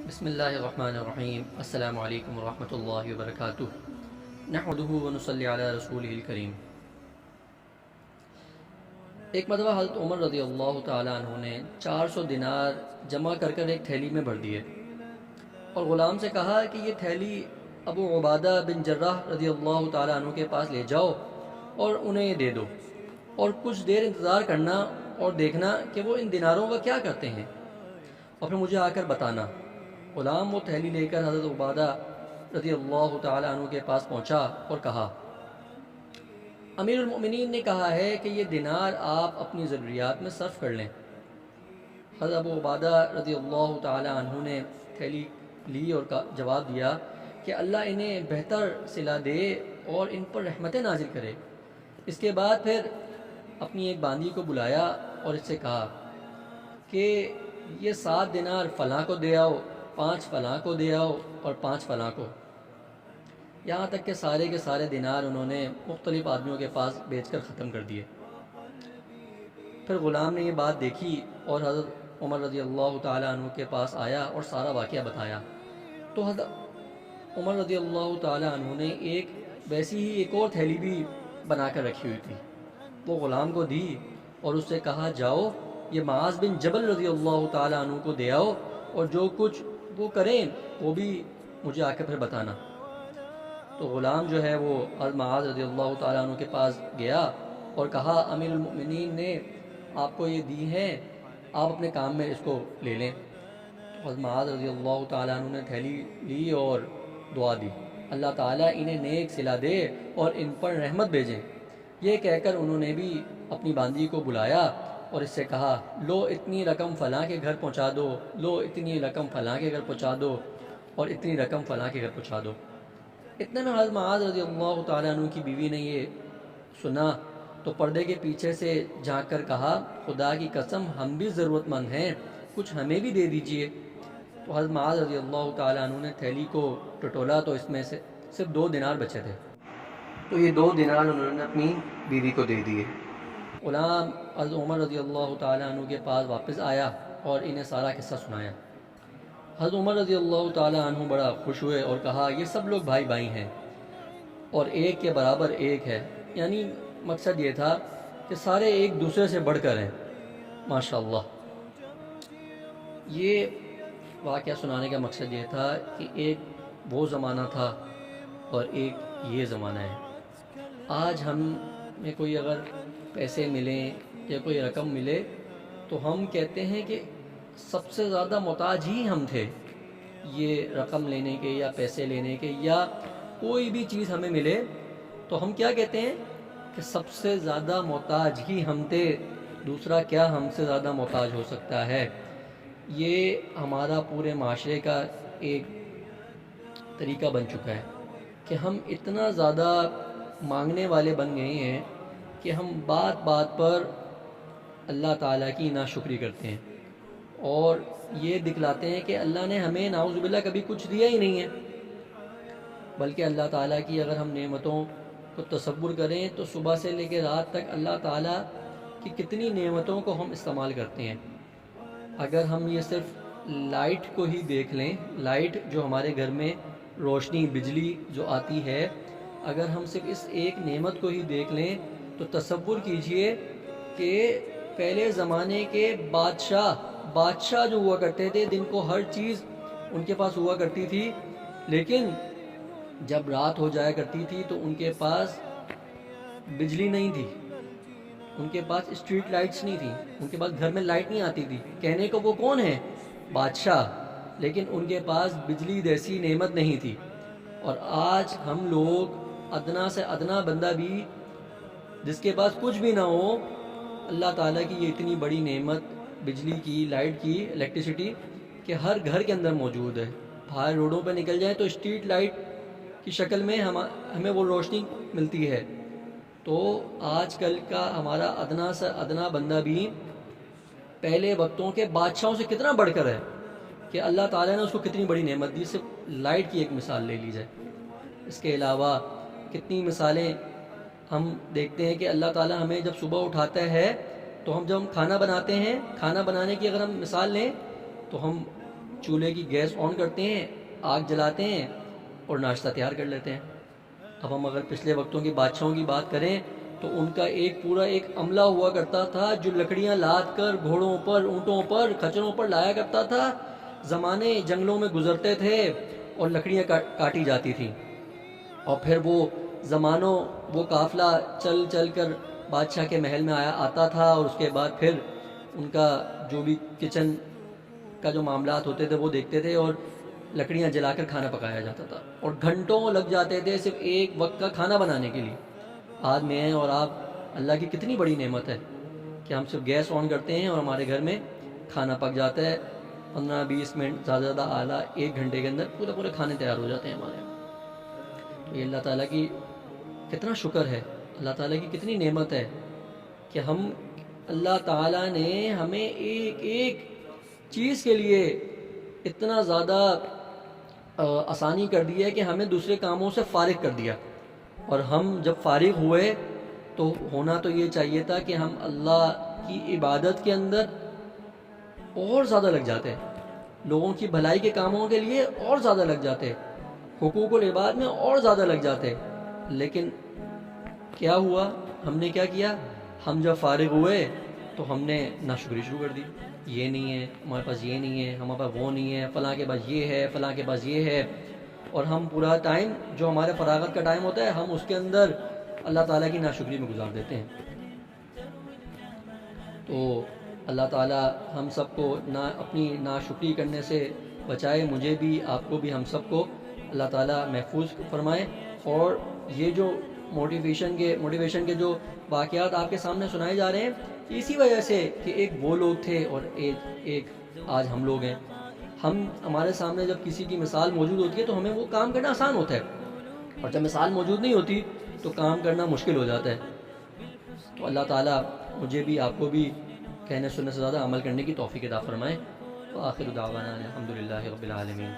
بسم اللہ الرحمن الرحیم۔ السلام علیکم ورحمۃ اللہ وبرکاتہ۔ نحمدہ ونصلی علی رسولہ الکریم۔ ایک مرتبہ حضرت عمر رضی اللہ تعالیٰ عنہ نے 400 دینار جمع کر ایک تھیلی میں بھر دیے اور غلام سے کہا کہ یہ تھیلی ابو عبادہ بن جراح رضی اللہ تعالیٰ عنہ کے پاس لے جاؤ اور انہیں یہ دے دو، اور کچھ دیر انتظار کرنا اور دیکھنا کہ وہ ان دیناروں کا کیا کرتے ہیں، اور پھر مجھے آ کر بتانا۔ غلام وہ تھیلی لے کر حضرت عبادہ رضی اللہ تعالیٰ عنہ کے پاس پہنچا اور کہا، امیر المؤمنین نے کہا ہے کہ یہ دینار آپ اپنی ضروریات میں صرف کر لیں۔ حضرت ابو عبادہ رضی اللہ تعالیٰ عنہ نے تھیلی لی اور جواب دیا کہ اللہ انہیں بہتر صلہ دے اور ان پر رحمتیں نازل کرے۔ اس کے بعد پھر اپنی ایک باندی کو بلایا اور اس سے کہا کہ یہ 7 دینار فلاں کو دے آؤ، 5 فلاں کو دے آؤ اور 5 فلاں کو، یہاں تک کہ سارے کے سارے دینار انہوں نے مختلف آدمیوں کے پاس بیچ کر ختم کر دیے۔ پھر غلام نے یہ بات دیکھی اور حضرت عمر رضی اللہ تعالیٰ عنہ کے پاس آیا اور سارا واقعہ بتایا، تو حضرت عمر رضی اللہ تعالیٰ عنہ نے ویسی ہی ایک اور تھیلی بھی بنا کر رکھی ہوئی تھی، وہ غلام کو دی اور اس سے کہا، جاؤ یہ معاذ بن جبل رضی اللہ تعالیٰ عنہ کو دے آؤ، اور جو کچھ وہ کریں وہ بھی مجھے آ کے پھر بتانا۔ تو غلام جو ہے وہ حضرت معاذ رضی اللہ تعالیٰ عنہ کے پاس گیا اور کہا، امیر المؤمنین نے آپ کو یہ دی ہیں، آپ اپنے کام میں اس کو لے لیں۔ تو حضرت معاذ رضی اللہ تعالیٰ عنہ نے تھیلی لی اور دعا دی، اللہ تعالیٰ انہیں نیک صلہ دے اور ان پر رحمت بھیجیں۔ یہ کہہ کر انہوں نے بھی اپنی باندی کو بلایا اور اس سے کہا، لو اتنی رقم فلاں کے گھر پہنچا دو، لو اتنی رقم فلاں کے گھر پہنچا دو، اور اتنی رقم فلاں کے گھر پہنچا دو۔ اتنے میں حضرت معاذ رضی اللہ تعالیٰ عنہ کی بیوی نے یہ سنا تو پردے کے پیچھے سے جھانک کر کہا، خدا کی قسم ہم بھی ضرورت مند ہیں، کچھ ہمیں بھی دے دیجئے۔ تو حضرت معاذ رضی اللہ تعالیٰ عنہ نے تھیلی کو ٹٹولا تو اس میں سے صرف 2 دینار بچے تھے، تو یہ 2 دینار انہوں نے اپنی بیوی کو دے دیے۔ غلام حضرت عمر رضی اللہ تعالیٰ عنہ کے پاس واپس آیا اور انہیں سارا قصہ سنایا۔ حضرت عمر رضی اللہ تعالیٰ عنہ بڑا خوش ہوئے اور کہا، یہ سب لوگ بھائی بھائی ہیں اور ایک کے برابر ایک ہے، یعنی مقصد یہ تھا کہ سارے ایک دوسرے سے بڑھ کر ہیں، ماشاءاللہ۔ یہ واقعہ سنانے کا مقصد یہ تھا کہ ایک وہ زمانہ تھا اور ایک یہ زمانہ ہے۔ آج ہمیں کوئی اگر پیسے ملیں یا کوئی رقم ملے تو ہم کہتے ہیں کہ سب سے زیادہ محتاج ہی ہم تھے یہ رقم لینے کے یا پیسے لینے کے، یا کوئی بھی چیز ہمیں ملے تو ہم کیا کہتے ہیں کہ سب سے زیادہ محتاج ہی ہم تھے، دوسرا کیا ہم سے زیادہ محتاج ہو سکتا ہے۔ یہ ہمارا پورے معاشرے کا ایک طریقہ بن چکا ہے کہ ہم اتنا زیادہ مانگنے والے بن گئے ہیں کہ ہم بات بات پر اللہ تعالیٰ کی ناشکری کرتے ہیں اور یہ دکھلاتے ہیں کہ اللہ نے ہمیں نعوذ باللہ کبھی کچھ دیا ہی نہیں ہے، بلکہ اللہ تعالیٰ کی اگر ہم نعمتوں کو تصور کریں تو صبح سے لے کے رات تک اللہ تعالیٰ کی کتنی نعمتوں کو ہم استعمال کرتے ہیں۔ اگر ہم یہ صرف لائٹ کو ہی دیکھ لیں، لائٹ جو ہمارے گھر میں روشنی بجلی جو آتی ہے، اگر ہم صرف اس ایک نعمت کو ہی دیکھ لیں تو تصور کیجئے کہ پہلے زمانے کے بادشاہ جو ہوا کرتے تھے، جن کو ہر چیز ان کے پاس ہوا کرتی تھی، لیکن جب رات ہو جایا کرتی تھی تو ان کے پاس بجلی نہیں تھی، ان کے پاس اسٹریٹ لائٹس نہیں تھی، ان کے پاس گھر میں لائٹ نہیں آتی تھی، کہنے کو وہ کون ہے؟ بادشاہ، لیکن ان کے پاس بجلی جیسی نعمت نہیں تھی۔ اور آج ہم لوگ ادنا سے ادنا بندہ بھی جس کے پاس کچھ بھی نہ ہو، اللہ تعالیٰ کی یہ اتنی بڑی نعمت بجلی کی، لائٹ کی، الیکٹریسٹی، کہ ہر گھر کے اندر موجود ہے۔ باہر روڈوں پہ نکل جائیں تو اسٹریٹ لائٹ کی شکل میں ہمیں وہ روشنی ملتی ہے۔ تو آج کل کا ہمارا ادنا سے ادنا بندہ بھی پہلے وقتوں کے بادشاہوں سے کتنا بڑھ کر ہے کہ اللہ تعالیٰ نے اس کو کتنی بڑی نعمت دی۔ صرف لائٹ کی ایک مثال لے لی جائے، اس کے علاوہ کتنی مثالیں ہم دیکھتے ہیں کہ اللہ تعالیٰ ہمیں جب صبح اٹھاتا ہے تو جب ہم کھانا بناتے ہیں، کھانا بنانے کی اگر ہم مثال لیں تو ہم چولہے کی گیس آن کرتے ہیں، آگ جلاتے ہیں اور ناشتہ تیار کر لیتے ہیں۔ اب ہم اگر پچھلے وقتوں کی بادشاہوں کی بات کریں تو ان کا پورا ایک عملہ ہوا کرتا تھا جو لکڑیاں لاد کر گھوڑوں پر، اونٹوں پر، کھچروں پر لایا کرتا تھا۔ زمانے جنگلوں میں گزرتے تھے اور لکڑیاں کاٹی جاتی تھیں، اور پھر وہ قافلہ چل چل کر بادشاہ کے محل میں آتا تھا، اور اس کے بعد پھر ان کا جو بھی کچن کا جو معاملات ہوتے تھے وہ دیکھتے تھے، اور لکڑیاں جلا کر کھانا پکایا جاتا تھا، اور گھنٹوں لگ جاتے تھے صرف ایک وقت کا کھانا بنانے کے لیے۔ آج میں اور آپ، اللہ کی کتنی بڑی نعمت ہے کہ ہم صرف گیس آن کرتے ہیں اور ہمارے گھر میں کھانا پک جاتا ہے، 15-20 منٹ، زیادہ زیادہ اعلیٰ 1 گھنٹے کے اندر پورے کھانے تیار ہو جاتے ہیں ہمارے۔ تو یہ اللہ تعالیٰ کی کتنا شکر ہے، اللہ تعالیٰ کی کتنی نعمت ہے کہ اللہ تعالیٰ نے ہمیں ایک ایک چیز کے لیے اتنا زیادہ آسانی کر دی ہے کہ ہمیں دوسرے کاموں سے فارغ کر دیا، اور ہم جب فارغ ہوئے تو ہونا تو یہ چاہیے تھا کہ ہم اللہ کی عبادت کے اندر اور زیادہ لگ جاتے، لوگوں کی بھلائی کے کاموں کے لیے اور زیادہ لگ جاتے، حقوق العباد میں اور زیادہ لگ جاتے۔ لیکن کیا ہوا، ہم نے کیا کیا؟ ہم جب فارغ ہوئے تو ہم نے ناشکری شروع کر دی، یہ نہیں ہے ہمارے پاس، یہ نہیں ہے ہمارے پاس، وہ نہیں ہے، فلاں کے پاس یہ ہے، فلاں کے پاس یہ ہے، اور ہم پورا ٹائم جو ہمارے فراغت کا ٹائم ہوتا ہے ہم اس کے اندر اللہ تعالیٰ کی ناشکری میں گزار دیتے ہیں۔ تو اللہ تعالیٰ ہم سب کو اپنی ناشکری کرنے سے بچائے، مجھے بھی، آپ کو بھی، ہم سب کو اللہ تعالیٰ محفوظ فرمائے۔ اور یہ جو موٹیویشن کے جو واقعات آپ کے سامنے سنائے جا رہے ہیں، اسی وجہ سے کہ ایک وہ لوگ تھے اور ایک آج ہم لوگ ہیں۔ ہمارے سامنے جب کسی کی مثال موجود ہوتی ہے تو ہمیں وہ کام کرنا آسان ہوتا ہے، اور جب مثال موجود نہیں ہوتی تو کام کرنا مشکل ہو جاتا ہے۔ تو اللہ تعالیٰ مجھے بھی، آپ کو بھی کہنے سننے سے زیادہ عمل کرنے کی توفیق عطا فرمائے۔ وآخر دعوانا الحمدللہ رب العالمین۔